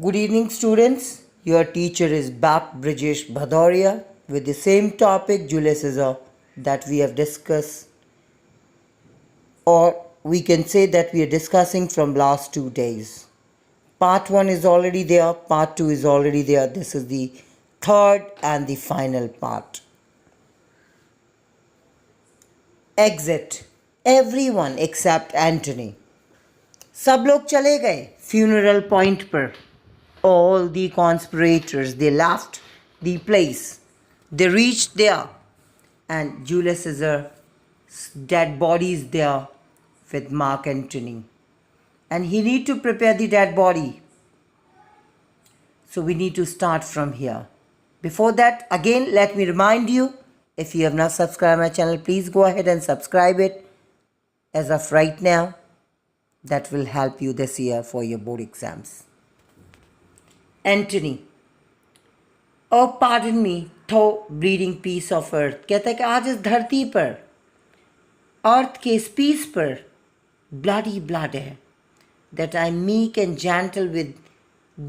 Good evening, students. Your teacher is back, Brijesh Bhadoria, with the same topic, Julius Caesar, that we have discussed, or we can say that we are discussing from last 2 days. Part 1 is already there, part 2 is already there. This is the third and the final part. Exit. Everyone except Anthony. सब लोग चले गए funeral point पर. All the conspirators, they left the place. They reached there, and Julius Caesar's dead body is there with Mark Antony, and he need to prepare the dead body. So we need to start from here. Before that, again, let me remind you, if you have not subscribed my channel, please go ahead and subscribe it as of right now. That will help you this year for your board exams. Antony, oh pardon me, thou bleeding piece of earth. कहता है कि आज इस धरती पर, अर्थ के इस piece पर bloody blood है. That I'm meek and gentle with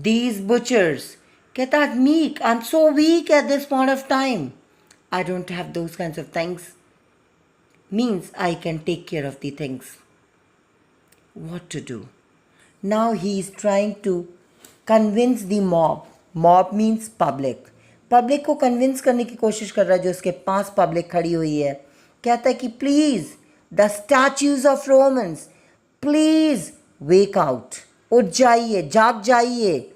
these butchers. कहता है meek, I'm so weak at this point of time. I don't have those kinds of things. Means I can take care of the things. What to do? Now he is trying to convince the mob. Mob means public. Public को convince करने की कोशिश कर रहा है जो उसके पास public खड़ी हुई है. कहता है कि please, the statues of Romans, please wake out. उठ जाइए, जाग जाइए,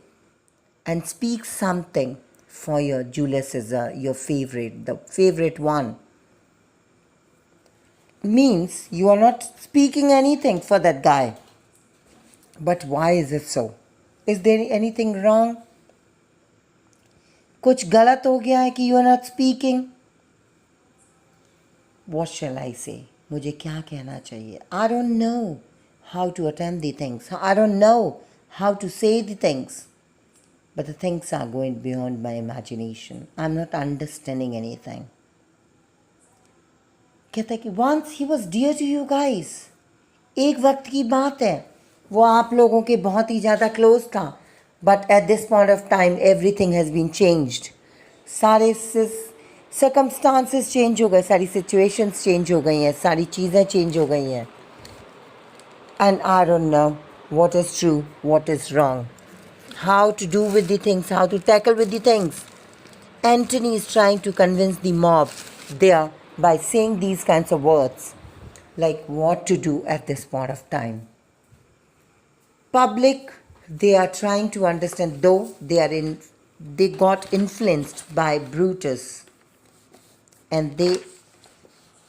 and speak something for your Julius Caesar, your favorite, the favorite one. Means you are not speaking anything for that guy. But why is it so? Is there anything wrong? कुछ गलत हो गया है कि you are not speaking? What shall I say? मुझे क्या कहना चाहिए? I don't know how to attempt the things. I don't know how to say the things. But the things are going beyond my imagination. I'm not understanding anything. कहता है कि once he was dear to you guys. एक वक्त की बात है, वो आप लोगों के बहुत ही ज़्यादा क्लोज था. But at this point of time, everything has been changed. सारे circumstances change हो गए, सारी situations change हो गई हैं, सारी चीज़ें change हो गई हैं. And I don't know what is true, what is wrong, how to do with the things, how to tackle with the things. Antony is trying to convince the mob there by saying these kinds of words, like what to do at this point of time. Public, they are trying to understand, though they got influenced by Brutus, and they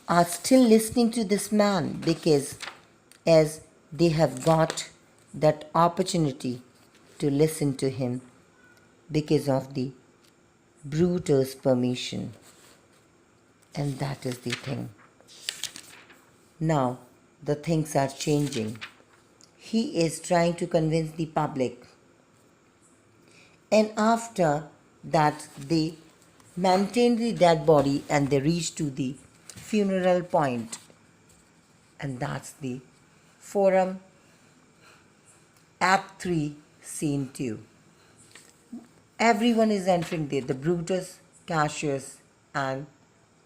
are still listening to this man because as they have got that opportunity to listen to him because of the Brutus' permission. And that is the thing. Now, the things are changing. He is trying to convince the public. And after that, they maintain the dead body and they reach to the funeral point. And that's the Forum, Act 3, Scene 2. Everyone is entering there. The Brutus, Cassius, and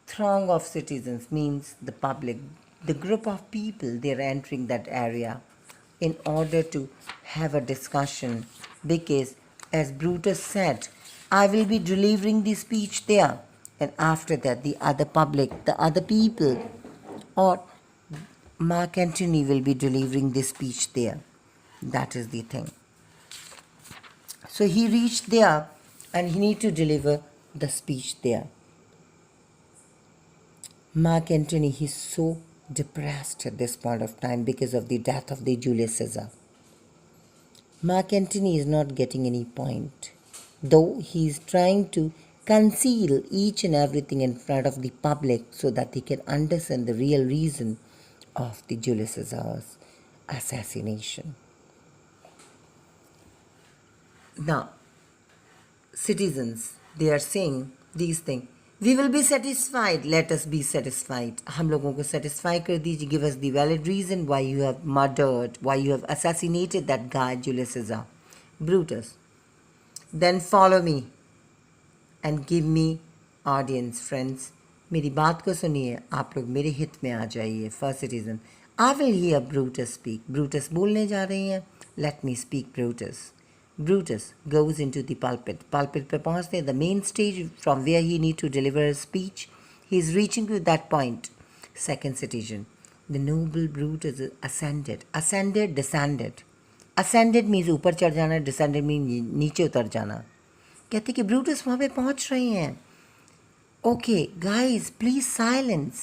throng of citizens, means the public, the group of people, they are entering that area in order to have a discussion, because as Brutus said, I will be delivering the speech there, and after that the other public, the other people, or Mark Antony will be delivering the speech there. That is the thing. So he reached there and he need to deliver the speech there. Mark Antony, he's so depressed at this point of time because of the death of the Julius Caesar. Mark Antony is not getting any point, though he is trying to conceal each and everything in front of the public so that he can understand the real reason of the Julius Caesar's assassination. Now, citizens, they are saying these things. We will be satisfied. Let us be satisfied. हम लोगों को satisfy कर दीजिए. Give us the valid reason why you have murdered, why you have assassinated that guy Julius Caesar, Brutus. then follow me and give me audience, friends. मेरी बात को सुनिए, आप लोग मेरे हित में आ जाइए. First citizen, I will hear Brutus speak. Brutus बोलने जा रही हैं. Let me speak, Brutus. Brutus goes into the pulpit. Pulpit पे पहुँचते हैं, the main stage from where he need to deliver a speech. He is reaching to that point. Second citizen, the noble Brutus ascended. Ascended, descended. Ascended means ऊपर चढ़ जाना, descended means नीचे उतर जाना. कहते कि ब्रूटस वहाँ पे पहुँच रहे हैं. Okay guys, please silence,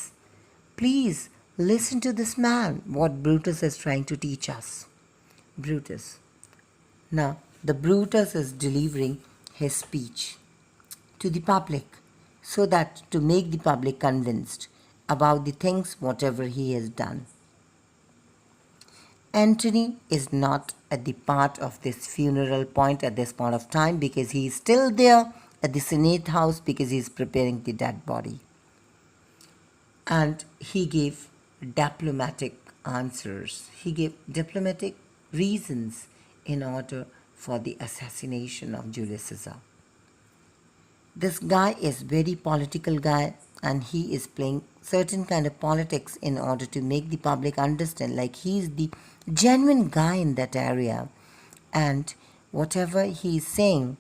please listen to this man, what Brutus is trying to teach us. Brutus, now the Brutus is delivering his speech to the public so that to make the public convinced about the things whatever he has done. Antony is not at the part of this funeral point at this point of time because he is still there at the Senate house because he is preparing the dead body. And he gave diplomatic answers. He gave diplomatic reasons in order for the assassination of Julius Caesar. This guy is very political guy and he is playing certain kind of politics in order to make the public understand like he is the genuine guy in that area and whatever he is saying,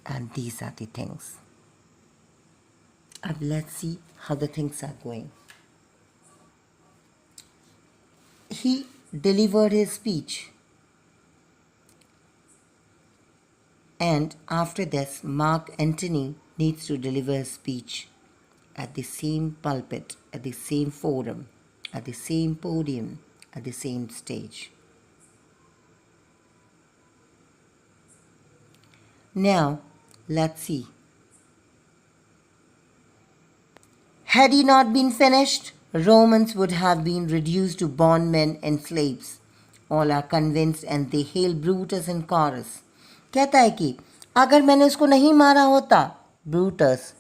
and these are the things. Let's see how the things are going. He delivered his speech and after this Mark Antony needs to deliver his speech at the same pulpit, at the same forum, at the same podium, at the same stage. Now, let's see. Had he not been finished, Romans would have been reduced to bondmen and slaves. All are convinced and they hail Brutus in chorus. कहता है कि अगर मैंने उसको नहीं मारा होता, Brutus,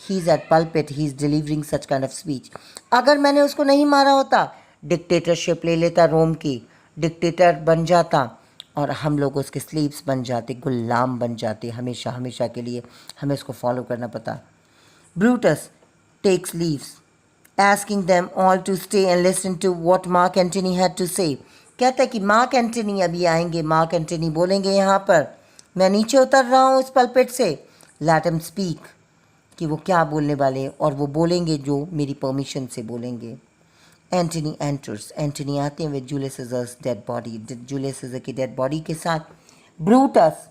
he's at pulpit, he's delivering such kind of speech. अगर मैंने उसको नहीं मारा होता, डिक्टेटरशिप ले लेता रोम की, डिक्टेटर बन जाता और हम लोग उसके स्लीव्स बन जाते, गुलाम बन जाते हमेशा हमेशा के लिए, हमें उसको फॉलो करना पता. Brutus takes leaves, asking them all to stay and listen to what Mark Antony had to say. कहता है कि मार्क एंटनी अभी आएंगे, मार्क एंटनी बोलेंगे यहाँ पर, मैं नीचे उतर रहा हूँ इस पल्पिट से, लेट हिम स्पीक, कि वो क्या बोलने वाले हैं और वो बोलेंगे जो मेरी परमिशन से बोलेंगे. एंटनी एंटर्स, एंटनी आते हैं with Julius Caesar's dead body, Julius Caesar की डेड बॉडी के साथ. Brutus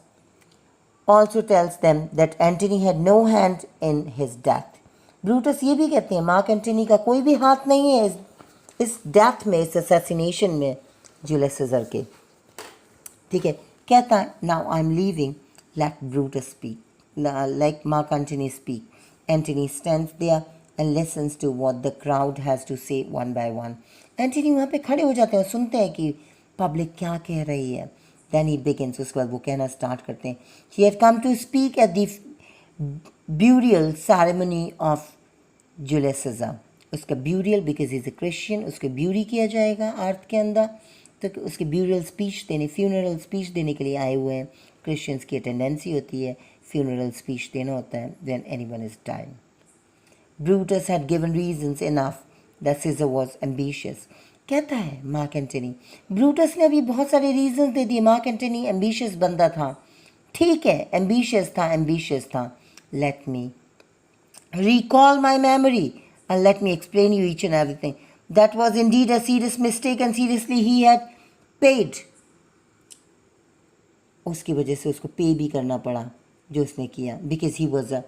also tells them that Antony had no hand in his death. Brutus ये भी कहते हैं मार्क एंटनी का कोई भी हाथ नहीं है इस डेथ में, इस असैसिनेशन में जूलियस सीजर के. ठीक है, कहता है now I am leaving, let Brutus speak, like Mark Antony speak. Antony stands there and listens to what the crowd has to say one by one. Antony वहाँ पे खड़े हो जाते हैं, सुनते हैं कि पब्लिक क्या कह रही है. Then he begins, उसके बाद वो कहना स्टार्ट करते हैं. He had come to speak at the burial ceremony of Julius Caesar. उसका burial because he is a Christian, उसके bury किया जाएगा अर्थ के अंदर, तो उसके burial speech देने, funeral speech देने के लिए आए हुए हैं. Christians की टेंडेंसी होती है funeral speech देना होता है when anyone is dying. Brutus had given reasons enough that Caesar was ambitious. कहता है मार्क एंटनी, ब्रूटस ने अभी बहुत सारे रीजंस दे दिए. मार्क एंटनी एम्बिशियस बंदा था, ठीक है, एम्बिशियस था. Let me recall my memory and let me explain you each and everything. That was indeed a serious mistake and seriously he had paid. उसकी वजह से उसको पे भी करना पड़ा जो उसने किया, because he was a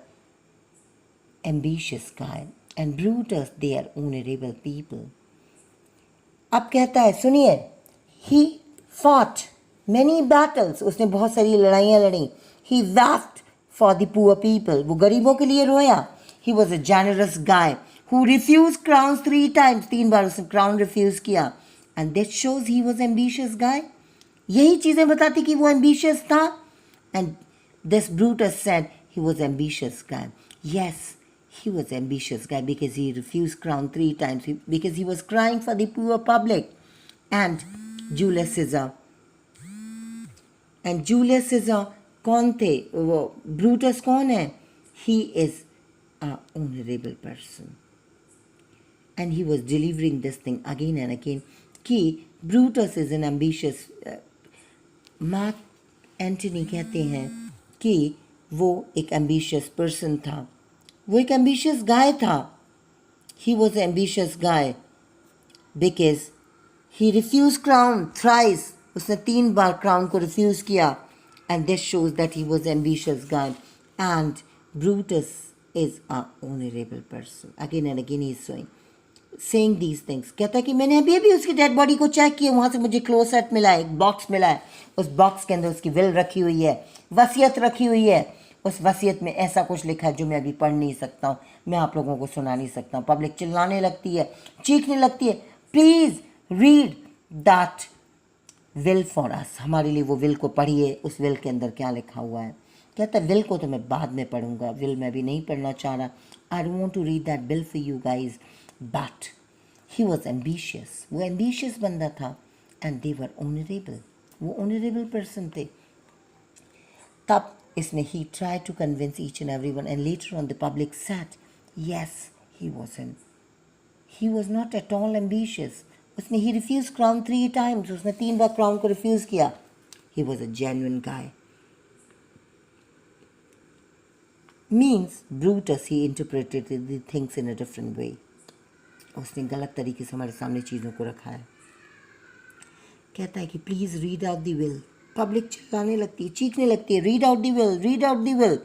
ambitious guy and Brutus they are honorable people. अब कहता है सुनिए, he fought many battles, उसने बहुत सारी लड़ाइयाँ लड़ी. He wept for the poor people, वो गरीबों के लिए रोया. He was a generous guy who refused crowns 3 times, 3 बार उसने crown refuse किया. And that shows he was ambitious guy. यही चीज़ें बताती कि वो ambitious था. And this Brutus said he was ambitious guy. Yes, he was ambitious guy because he refused crown 3 times, because he was crying for the poor public. And Julius Caesar कौन थे वो? Brutus कौन है? He is a honourable person and he was delivering this thing again and again कि Brutus is an ambitious mark Antony कहते हैं कि वो एक ambitious person था, वो एक ambitious guy था. He was an ambitious guy because he refused crown thrice. उसने 3 बार crown को refuse किया, and this shows that he was an ambitious guy. And Brutus is a honorable person. Again and again he is saying these things. कहता है कि मैंने अभी अभी उसकी डेड बॉडी को चेक किया, वहाँ से मुझे क्लोसेट मिला है, एक बॉक्स मिला है, उस बॉक्स के अंदर उसकी विल रखी हुई है, वसीयत रखी हुई है. उस वसीयत में ऐसा कुछ लिखा है जो मैं अभी पढ़ नहीं सकता हूँ, मैं आप लोगों को सुना नहीं सकता हूँ. पब्लिक चिल्लाने लगती है, चीखने लगती है, please read that will for us. हमारे लिए वो विल को पढ़िए, उस विल के अंदर क्या लिखा हुआ है. कहता है विल को तो मैं बाद में पढ़ूंगा, विल मैं भी नहीं पढ़ना चाह रहा. I don't want to read that will for you guys. But he was ambitious, वो एम्बिशियस बंदा था. एंड दे वर ऑनरेबल, वो ऑनरेबल पर्सन थे. तब इसने ही try to convince each and every one, and later on the public said yes he was not at all ambitious. उसने ही रिफ्यूज क्राउन 3 times, उसने 3 बार क्राउन को रिफ्यूज किया. He was a genuine guy. Means Brutus he interpreted the things in a different way. उसने गलत तरीके से हमारे सामने चीज़ों को रखा है. कहता है कि please read out the will. Public चिल्लाने लगती है, चीखने लगती है, read out the will, read out the will.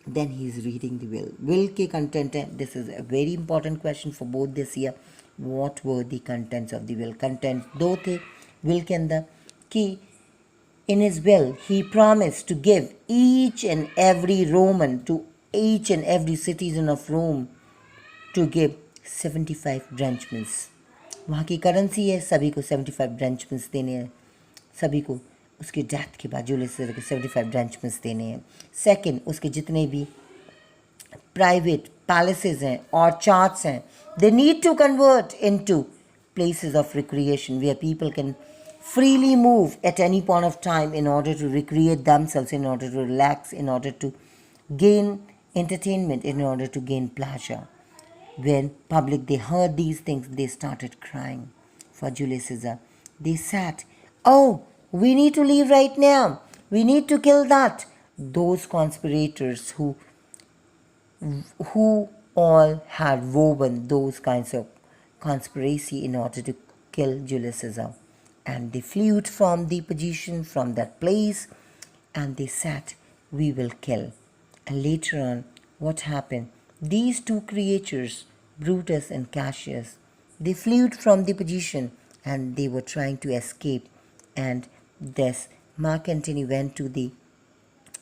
Then he is reading the will. Will के कंटेंट है, this is a very important question for both this year. What were the contents of the will. Content 2 थे will के अंदर कि in his will he promised to give each and every Roman, to each and every citizen of Rome, to give 75 drenchments. वहाँ की currency है, सभी को 75 drenchments देने हैं, सभी को उसकी डेथ के बाद जूलियस सीजर के 75 drenchments देने हैं. सेकंड, उसके जितने भी प्राइवेट पैलेसेस हैं और चार्ट्स हैं, they need to convert into places of recreation where people can freely move at any point of time in order to recreate themselves, in order to relax, in order to gain entertainment, in order to gain pleasure. When public, they heard these things, they started crying for Julius Caesar. They sat, oh, we need to leave right now. We need to kill that. Those conspirators who all had woven those kinds of conspiracy in order to kill Julius Caesar. And they fled from the position, from that place, and they said, we will kill. And later on, what happened? These 2 creatures, Brutus and Cassius, they fled from the position and they were trying to escape. And this Mark Antony went to the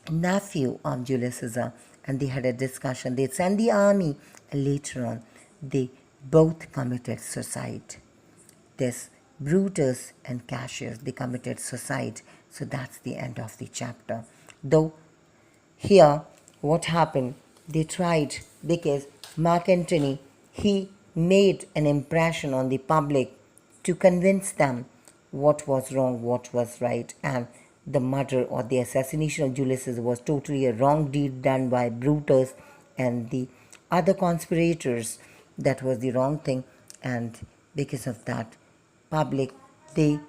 nephew of Julius Caesar and they had a discussion. They sent the army, and later on, they both committed suicide. This Brutus and Cassius, they committed suicide. So that's the end of the chapter. Though here, what happened? They tried, because Mark Antony, he made an impression on the public to convince them what was wrong, what was right, and the murder or the assassination of Julius Caesar was totally a wrong deed done by Brutus and the other conspirators. That was the wrong thing, and because of that, public, they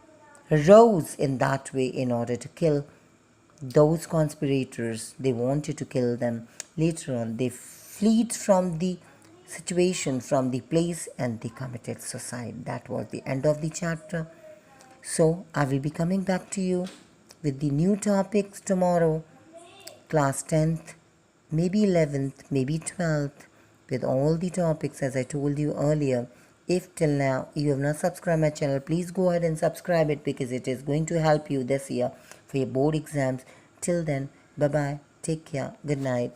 rose in that way in order to kill those conspirators. They wanted to kill them. Later on, they fled from the situation, from the place, and they committed suicide. That was the end of the chapter. So I will be coming back to you with the new topics tomorrow, class 10th, maybe 11th, maybe 12th, with all the topics as I told you earlier. If till now you have not subscribed my channel, please go ahead and subscribe it, because it is going to help you this year for your board exams. Till then, bye-bye, take care, good night.